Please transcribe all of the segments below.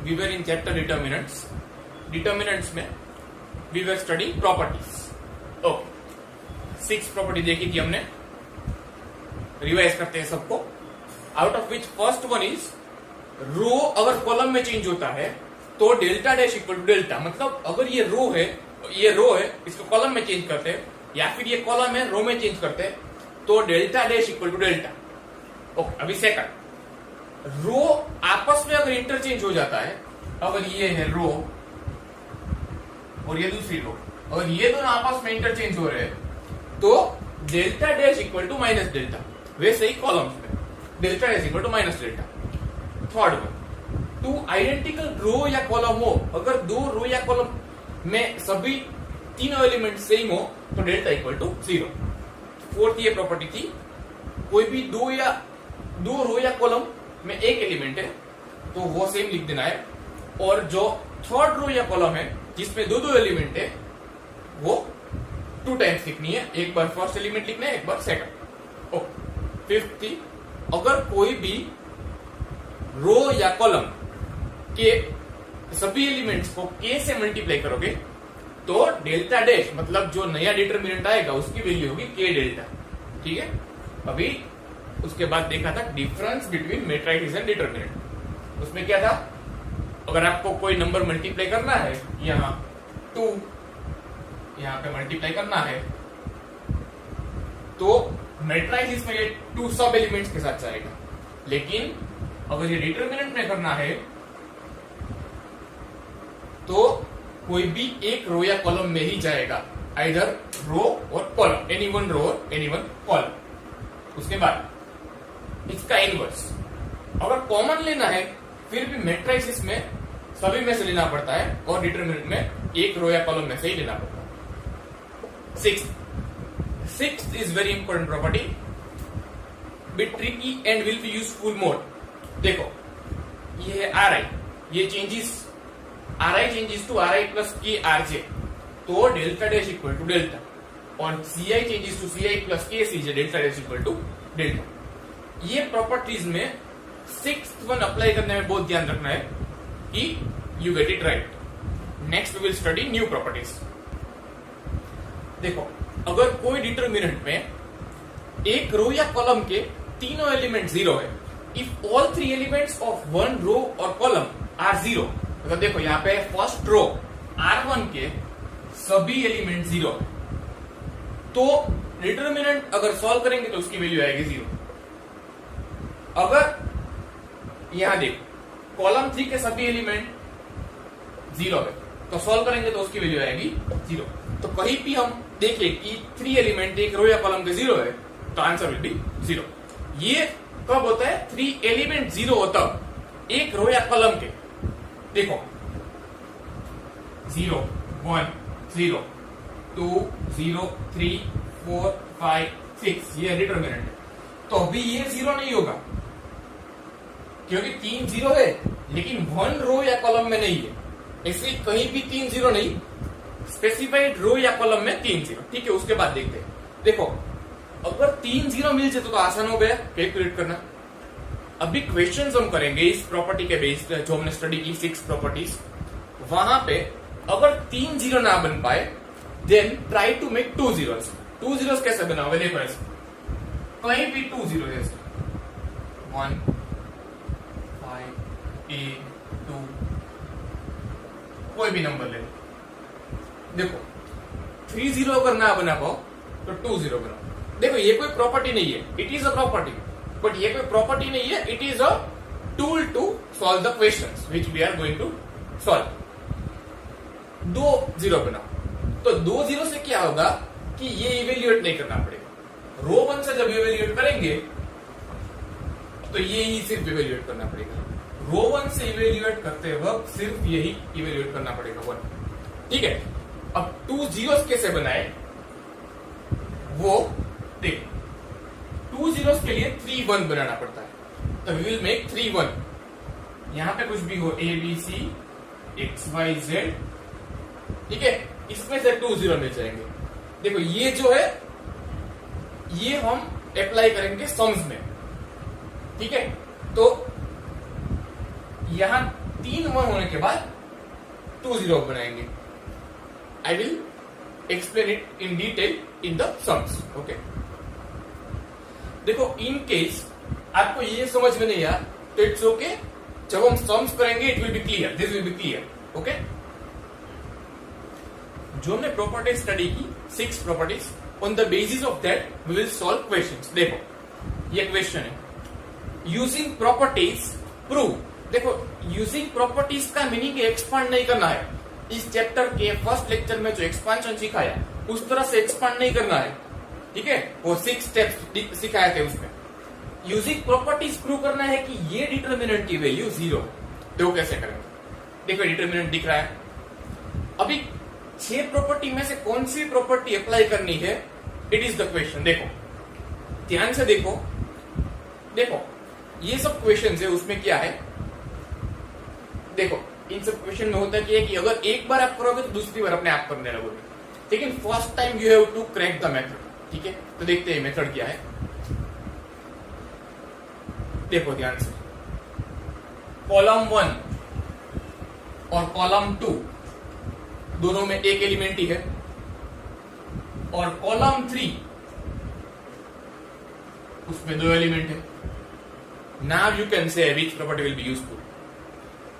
We were in chapter determinants. Determinants में we were study properties. Okay, 6 property देखी थी हमने. रिवाइज करते हैं सबको. Out of which first one is row अगर कॉलम में चेंज होता है तो delta dash equal to delta. मतलब अगर ये रो है इसको कॉलम में चेंज करते हैं, या फिर ये कॉलम है रो में चेंज करते हैं, तो delta dash equal to delta. Okay, अभी सेकंड, रो आपस में अगर इंटरचेंज हो जाता है, अगर ये है रो और ये दूसरी रो, अगर ये दोनों आपस में इंटरचेंज हो रहे हैं तो delta dash equal to minus delta. वैसे ही कॉलम्स में delta dash equal to minus delta. Third one, two identical row या कॉलम हो, अगर दो रो या कॉलम में सभी तीनों एलिमेंट सेम हो तो डेल्टा इक्वल टू 0. फोर्थ ये प्रॉपर्टी थी, कोई भी दो रो या कॉलम में एक एलिमेंट है तो वो सेम लिख देना है, और जो थर्ड रो या कॉलम है जिसमें दो एलिमेंट है वो 2 टाइम्स लिखनी है. एक बार फर्स्ट एलिमेंट लिखना है, एक बार सेकंड. ओके, फिफ्थ थी, अगर कोई भी रो या कॉलम के सभी एलिमेंट्स को k से मल्टीप्लाई करोगे तो डेल्टा डैश मतलब जो नया डिटरमिनेंट आएगा उसकी वैल्यू होगी k डेल्टा. ठीक है, अभी उसके बाद देखा था difference between matrices and determinant. उसमें क्या था, अगर आपको कोई नंबर मल्टीप्लाई करना है, यहाँ 2 यहाँ पे मल्टीप्लाई करना है, तो मैट्रिसेस में ये 2 सब एलिमेंट्स के साथ जाएगा. लेकिन अगर ये डिटरमिनेंट में करना है तो कोई भी एक रो या कॉलम में ही जाएगा, आइदर रो और कॉलम, एनी वन रो और एनी वन कॉलम. उसके बाद इसका इनवर्स, अगर कॉमन लेना है फिर भी मैट्रिसेस में सभी में से लेना पड़ता है और डिटरमिनेंट में एक रो या कॉलम में से ही लेना पड़ता है. Sixth is very important property, bit tricky and will be useful more. देखो, ये है आर आई, ये changes R I changes to R I plus K R J, तो delta dash equal to delta, और C I changes to C I plus K C J, delta dash equal to delta. ये properties में 6th one apply करने में बहुत ध्यान रखना है कि you get it right. Next we will study new properties. देखो, अगर कोई डिटरमिनेंट में एक रो या कॉलम के तीनों एलिमेंट 0 है, if all 3 elements of one row और कॉलम आर 0, मतलब देखो यहाँ पे फर्स्ट रो R1 के सभी एलिमेंट 0 है, तो डिटरमिनेंट अगर सॉल्व करेंगे तो उसकी वैल्यू आएगी 0. अगर यहां देखो कॉलम 3 के सभी एलिमेंट 0 है तो सॉल्व करेंगे तो उसकी वैल्यू आएगी 0. तो कहीं भी हम देखें कि 3 एलिमेंट एक रो या कॉलम के 0 है तो आंसर विल बी 0. ये कब होता है, 3 एलिमेंट 0 होता एक रो या कॉलम के. देखो 0 1 0 2 0 3 4 5 6 ये डिटरमिनेंट है. तो अभी ये 0 नहीं होगा क्योंकि 3 0 है, लेकिन 1 रो या कॉलम में नहीं है. इसलिए कहीं भी 3 0 नहीं, स्पेसिफाइड रो या कॉलम में 3 0. ठीक है, उसके बाद देखते हैं. देखो, अगर 3 0 मिल जाए तो आसान हो गया कैलकुलेट करना. अभी क्वेश्चंस हम करेंगे इस प्रॉपर्टी के बेस पे जो हमने स्टडी की 6 प्रॉपर्टीज. वहां पे अगर 3 0 ना बन पाए then try to make 2 zeros. 2 zeros कैसे बनाओगे, देखो ऐसे कहीं भी 2 0 जैसे 1 5 8 2 कोई भी नंबर ले लो. देखो 3 0 अगर ना बना पाओ तो 2 0 बनाओ. देखो ये कोई प्रॉपर्टी नहीं है, it is a property, but ये कोई प्रॉपर्टी नहीं है, it is a tool to solve the questions which we are going to solve. 2 0 बनाओ, तो 2 0 से क्या होगा कि ये इवेल्युएट नहीं करना पड़ेगा. रो 1 से जब इवेल्युएट करेंगे तो ये ही सिर्फ इवेल्युएट करना पड़ेगा. रो 1 से इवेल्युएट करते वक्त सिर्फ यही इवेल्युएट करना पड़ेगा 1. ठीक है, अब 2 zeros कैसे बनाए वो देख. 2 zeros के लिए 3 1 बनाना पड़ता है, तो वी विल मेक 3 1. यहां पे कुछ भी हो A B C X Y Z, ठीक है, इसमें से 2 0 मिल जाएंगे. देखो ये जो है ये हम अप्लाई करेंगे सम्स में. ठीक है, तो यहां 3 1 होने के बाद 2 0 बनाएंगे. I will explain it in detail in the sums. Okay, देखो इन केस आपको ये समझ में नहीं आया तो इट्स ओके. जब हम सम्स करेंगे it will be clear, this will be clear. Okay, जो हमने प्रॉपर्टी स्टडी की 6 properties, on the basis of that we will solve questions. देखो ये क्वेश्चन है, यूजिंग प्रॉपर्टीज प्रूव. देखो यूजिंग प्रॉपर्टीज का मीनिंग एक्सपांड नहीं करना है. इस चैप्टर के फर्स्ट लेक्चर में जो एक्सपांशन सिखाया उस तरह से एक्सपांड नहीं करना है. ठीक है, वो 6 स्टेप्स सिखाए थे उसमें. यूजिंग प्रॉपर्टीज प्रूव करना है कि ये डिटर्मिनेंट की वैल्यू 0. तो कैसे करेंगे? देखो डिटर्मिनेंट दिख रहा है. अभी 6 प्रॉपर्टी में से कौन सी प्रॉपर्टी अप्लाई करनी है, इट इज द क्वेश्चन. देखो ध्यान से देखो. देखो ये सब क्वेश्चन है, उसमें क्या है देखो, इन सब क्वेश्चन में होता क्या है कि अगर एक बार आप करोगे तो दूसरी बार अपने आप करने लगोगे. लेकिन first time you have to crack the method. ठीक है, तो देखते हैं मेथड क्या है. देखो ध्यान से, कॉलम 1 और कॉलम 2 दोनों में एक एलिमेंट ही है, और कॉलम 3 उसमें 2 एलिमेंट है. नाउ यू कैन से which property will be useful.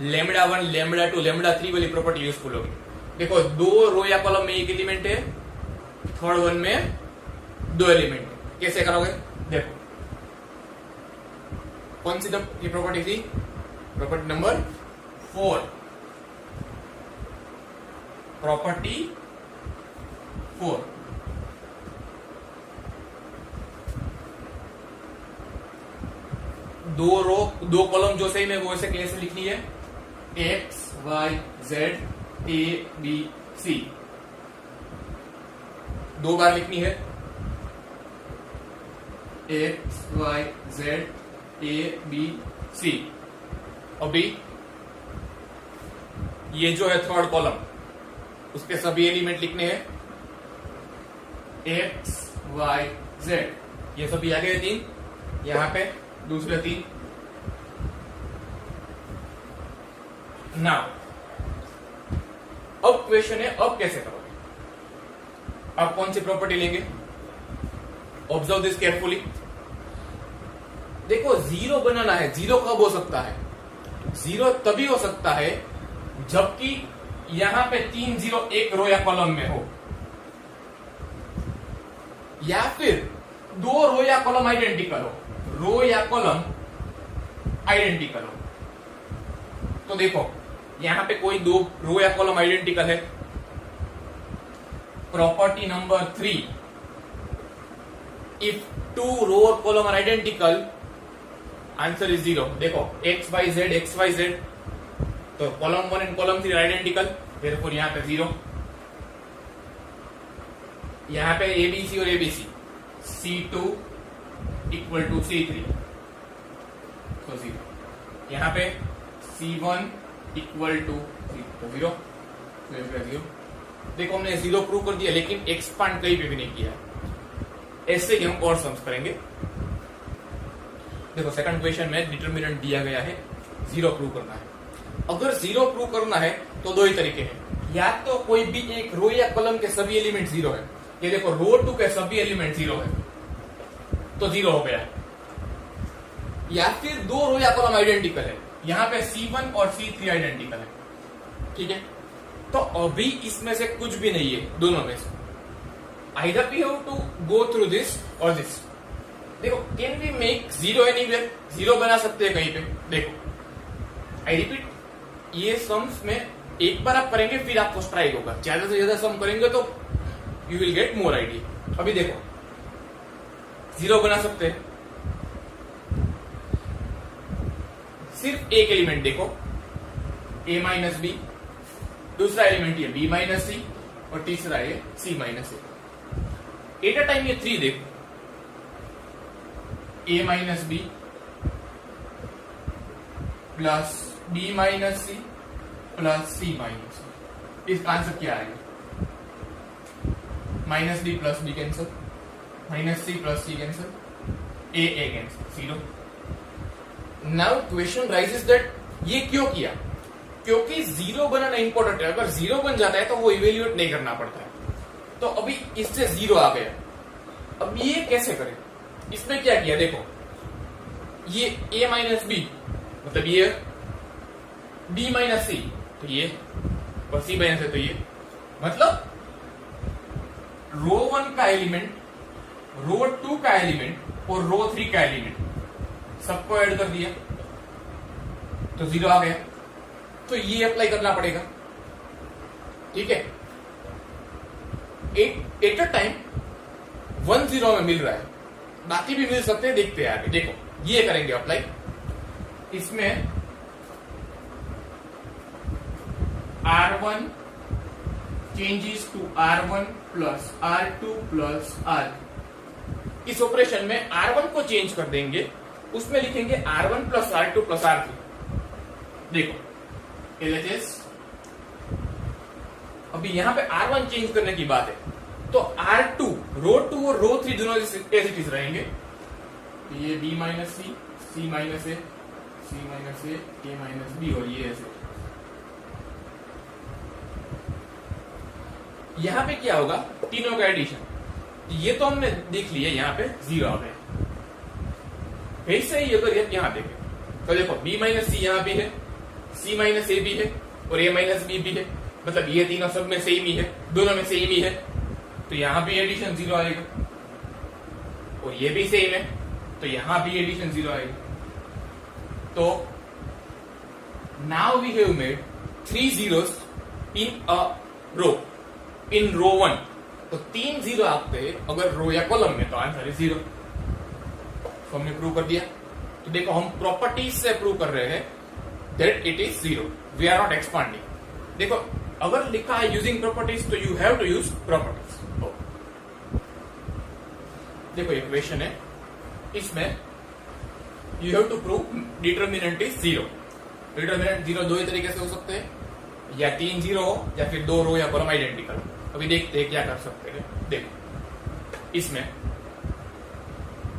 Lambda 1, lambda 2, lambda 3 वाली प्रॉपर्टी यूजफुल होगी. देखो 2 रो या कॉलम में एक एलिमेंट है, थर्ड वन में 2 एलिमेंट है. कैसे करोगे? देखो कौन सी ये प्रॉपर्टी थी? Property number 4. प्रॉपर्टी 4. दो कॉलम जो सही में वो ऐसे कैसे लिखनी है? X Y Z A B C. 2 बार लिखनी है X Y Z A B C. अभी ये जो है थर्ड कॉलम, उसके सभी एलिमेंट लिखने हैं एक्स वाई जेड. ये सभी आ गए 3, यहां पे दूसरे 3. नाउ अब क्वेश्चन है, अब कैसे करोगे? अब कौन सी प्रॉपर्टी लेंगे? Observe this carefully. देखो 0 बनाना है. 0 कब हो सकता है? 0 तभी हो सकता है जबकि यहां पे 3 0 एक रो या कॉलम में हो, या फिर 2 रो या कॉलम आइडेंटिकल हो. रो या कॉलम आइडेंटिकल हो. तो देखो यहां पे कोई 2 रो या कॉलम आइडेंटिकल है. प्रॉपर्टी नंबर 3, इफ 2 रो और column are identical, answer is 0. देखो एक्स वाई जेड, तो column 1 and column 3 identical, therefore यहां पे 0. यहां पे एबीसी और ABC, C2 equal to C3, तो 0. यहां पे C1 इक्वल टू 0. देखो हमने 0 प्रूव कर दिया, लेकिन एक्सपांड कहीं पे भी नहीं किया. ऐसे ही हम और सम्स करेंगे. देखो सेकंड क्वेश्चन में डिटर्मिनेंट दिया गया है, 0 प्रूव करना है. अगर 0 प्रूव करना है तो 2 ही तरीके हैं. या तो कोई भी एक रो या कॉलम के सभी एलिमेंट 0 है. ये देखो रो 2 के सभी एलिमेंट 0 है, तो 0 हो गया. या फिर 2 रो या कॉलम आइडेंटिकल है, यहां पे C1 और C3 आइडेंटिकल है. ठीक है, तो अभी इसमें से कुछ भी नहीं है दोनों में से. Either we have to go through this और दिस. देखो कैन वी मेक 0 एनीवेयर? 0 बना सकते हैं कहीं पे. देखो आई रिपीट, ये सम्स में एक बार आप करेंगे फिर आपको स्ट्राइक होगा. ज्यादा से ज्यादा सम करेंगे तो you will get more idea. अभी देखो 0 बना सकते हैं. सिर्फ एक एलिमेंट देखो, a माइनस बी, दूसरा एलिमेंट ये b माइनस सी, और तीसरा ये c minus A. At a time ये 3 देखो, a minus B plus b minus C plus c minus C. इसका आंसर क्या आएगा? Minus D plus B cancel, minus C plus C cancel, A cancel, 0. Now question raises that ये क्यों किया? क्योंकि zero बनाना important है, अगर जीरो बन जाता है तो वो इवेल्युएट नहीं करना पड़ता है। तो अभी इससे जीरो आ गया, अब ये कैसे करें? इसमें क्या किया देखो, ये a माइनस बी मतलब ये b माइनस सी, तो ये और c माइनस है, तो ये मतलब रो 1 का एलिमेंट, रो 2 का एलिमेंट और रो 3 का एलिमेंट सबको ऐड कर दिया तो जीरो आ गया। तो ये अप्लाई करना पड़ेगा, ठीक है। एट अ टाइम 1 0 में मिल रहा है, बाकी भी मिल सकते हैं, देखते हैं आगे। देखो ये करेंगे अप्लाई, इसमें R1 changes to R1 plus R2 plus R। इस ऑपरेशन में R1 को चेंज कर देंगे, उसमें लिखेंगे R1 plus R2 plus R3। देखो LHS, अभी यहां पे R1 चेंज करने की बात है, तो R2 रो 2 और रो 3 दोनों एज इट इज रहेंगे। ये B माइनस सी, C माइनस ए, C माइनस ए माइनस बी, और ये ऐसे। यहां पे क्या होगा, तीनों का एडिशन, ये तो हमने देख लिया, यहां पे जीरो आ गया। वैसे ही अगर यहां देखें तो देखो B माइनस सी यहां भी है, C माइनस ए भी है और A माइनस बी भी है, मतलब ये तीनों सब में सेम ही है, दोनों में सेम ही है, तो यहां भी एडिशन जीरो आएगा। और ये भी सेम है, तो यहां भी एडिशन जीरो आएगा। तो now we have made 3 zeros in a row, in row 1। तो 3 जीरो आते हैं अगर रो या कॉलम में, तो आंसर इज जीरो। तो हमने प्रूव कर दिया। तो देखो हम प्रॉपर्टीज से प्रूव कर रहे हैं that it is zero, we are not expanding. देखो अगर लिखा है यूजिंग प्रॉपर्टीज, तो you have to use properties. देखो एक क्वेश्चन है, इसमें you have to prove determinant is zero. Determinant zero दो ही तरीके से हो सकते हैं, या 3 जीरो हो या फिर 2 रो या कॉलम आइडेंटिकल। अभी देखते हैं क्या कर सकते हैं। देखो इसमें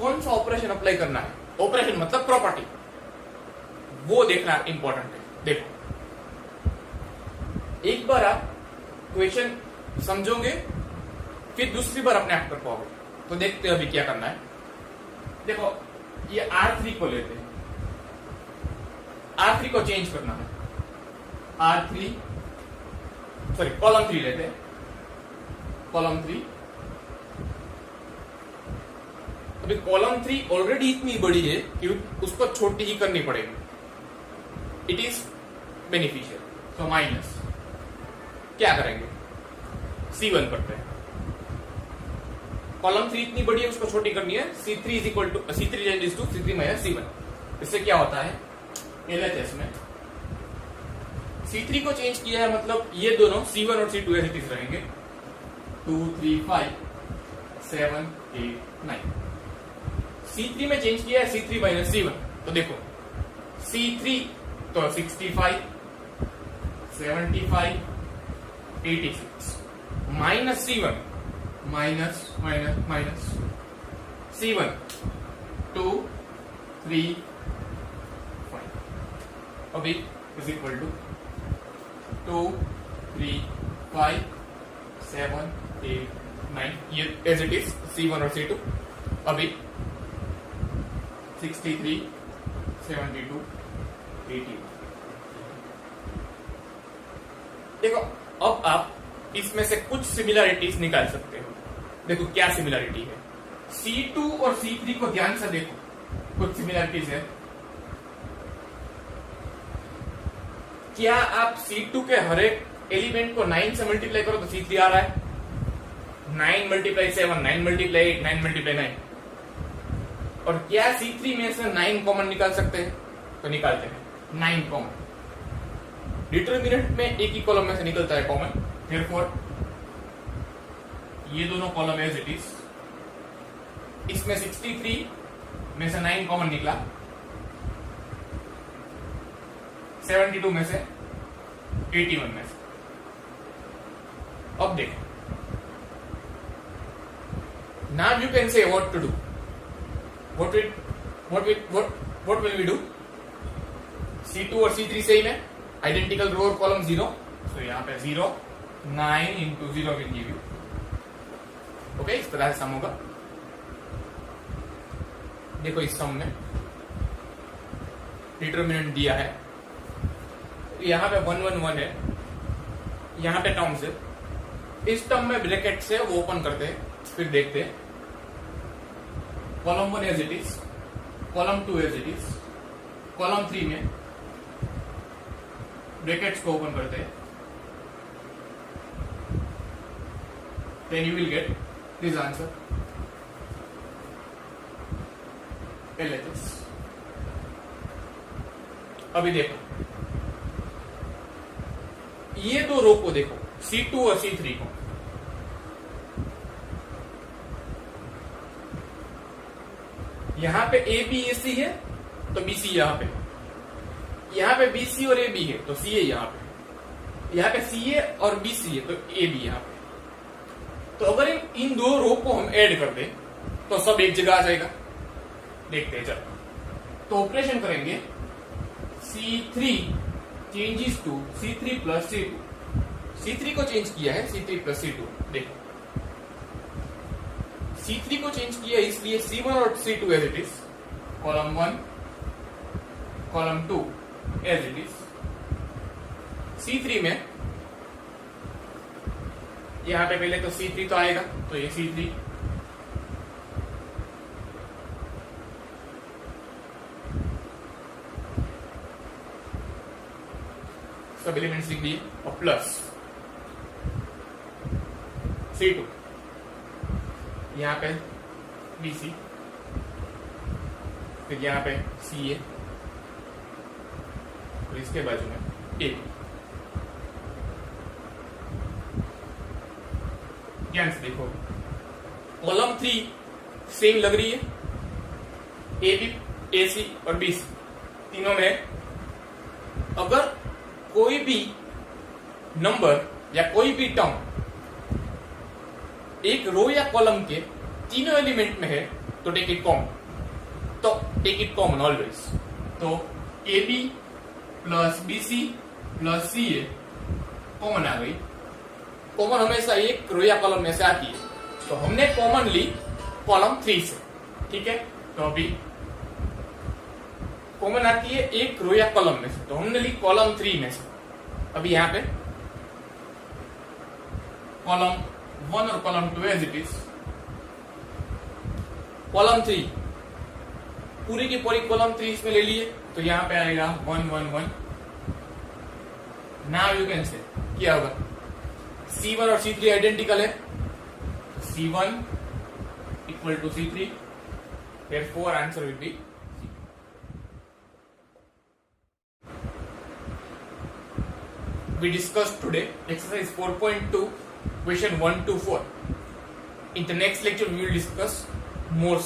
कौन सा ऑपरेशन अप्लाई करना है, ऑपरेशन मतलब प्रॉपर्टी, वो देखना इंपॉर्टेंट है। देखो एक बार आप क्वेश्चन समझोगे, फिर दूसरी बार अपने आप कर पाओगे। तो देखते हैं अभी क्या करना है। देखो ये R3 को लेते हैं, R3 को चेंज करना है, R3 सॉरी कॉलम 3 लेते हैं, कॉलम 3। अभी कॉलम 3 ऑलरेडी इतनी बड़ी है कि उसको छोटी ही करनी पड़ेगी, इट इज बेनिफिशियल। तो माइनस क्या करेंगे, C1 करते हैं। कॉलम 3 इतनी बड़ी है, उसको छोटी करनी है, C3 is equal to C3 changes to C3 minus C1। इससे क्या होता है, LHS में C3 को चेंज किया है, मतलब ये दोनों C1 और C2 एज इट इज रहेंगे। 2 3 5 7 8 9। C3 में चेंज किया है C3 माइनस C1, तो देखो C3 तो 65 75 86 minus C1 minus minus minus C1 2 3 5। अभी इज इक्वल टू 2 3 5 7 8 9, ये एज इट इज C1 और C2। अभी 63 72 81। देखो अब आप इसमें से कुछ सिमिलरिटीज निकाल सकते हो। देखो क्या सिमिलरिटी है, C2 और C3 को ध्यान से देखो, कुछ सिमिलरिटीज है। क्या आप C2 के हर एक एलिमेंट को 9 से मल्टीप्लाई करो तो C3 आ रहा है, 9 मल्टीप्लाई 7 9 मल्टीप्लाई 8 9 मल्टीप्लाई 9। और क्या C3 में से 9 कॉमन निकाल सकते हैं, तो निकालते हैं 9 कॉमन। डिटर्मिनेंट में एक ही कॉलम में से निकलता है कॉमन, देयरफॉर ये दोनों कॉलम एज इट इज। इसमें 63 में से 9 कॉमन निकला, 72 में से 81 में से। अब देखें, now you can say what to do, what will we do? C2 और C3 सेम है, आइडेंटिकल रो और कॉलम 0, तो यहाँ पे 0, 9 into 0 will give you. Okay, इस तरह से सम होगा. देखो इस सम में डिटर्मिनेंट दिया है, यहाँ पे 1 1 1 है, यहाँ पे टर्म्स है. इस टर्म में ब्रैकेट से वो ओपन करते हैं, फिर देखते हैं. Column 1 as it is, column 2 as it is, column 3 में ब्रैकेट्स को ओपन करते हैं. Then you will get this answer LHS. अभी देखो ये दो रो को देखो, C2 और C3 को. यहां पे ABAC है तो BC यहां पे BC और AB है तो CA यहां पे CA और BC है तो AB यहां पे. तो अगर इन दो रो को हम ऐड कर दें तो सब एक जगह आ जाएगा. देखते हैं चलो. तो ऑपरेशन करेंगे, C3 changes to C3 plus C2. C3 को चेंज किया है C3 प्लस C2. देखो C3 को चेंज किया इसलिए C1 और C2 as it is, column 1 column 2 as it is. C3 में यहां पे पहले तो C3 तो आएगा, तो ये C3, सब एलिमेंट्स लिख दिए, और प्लस C2, यहां पे BC, फिर यहां पे CA और इसके बाजू में AB. ध्यान से देखो, कॉलम 3 सेम लग रही है, AB, AC और BC तीनों में. अगर कोई भी नंबर या कोई भी टर्म एक रो या कॉलम के तीनों एलिमेंट में है तो टेक इट कॉमन. तो टेक इट कॉमन ऑलवेज. तो AB plus BC plus CA common आ गई. कॉमन हमेशा एक रो या कॉलम में से आती है, तो हमने कॉमन ली कॉलम 3 से. ठीक है, तो अभी कॉमन आती है एक रो या कॉलम में से, तो हमने ली कॉलम 3 में से. अभी यहां पे कॉलम 1 और column 2 as it is. Column 3 पूरी की पूरी कॉलम 3 इसमें ले लिए, तो यहां पे आएगा 1 1 1. नाउ यू कैन से क्या होगा, C1 और C3 आइडेंटिकल है, C1 equal to C3, therefore answer will be. We discussed today exercise 4.2 question 1 to 4. In the next lecture we will discuss more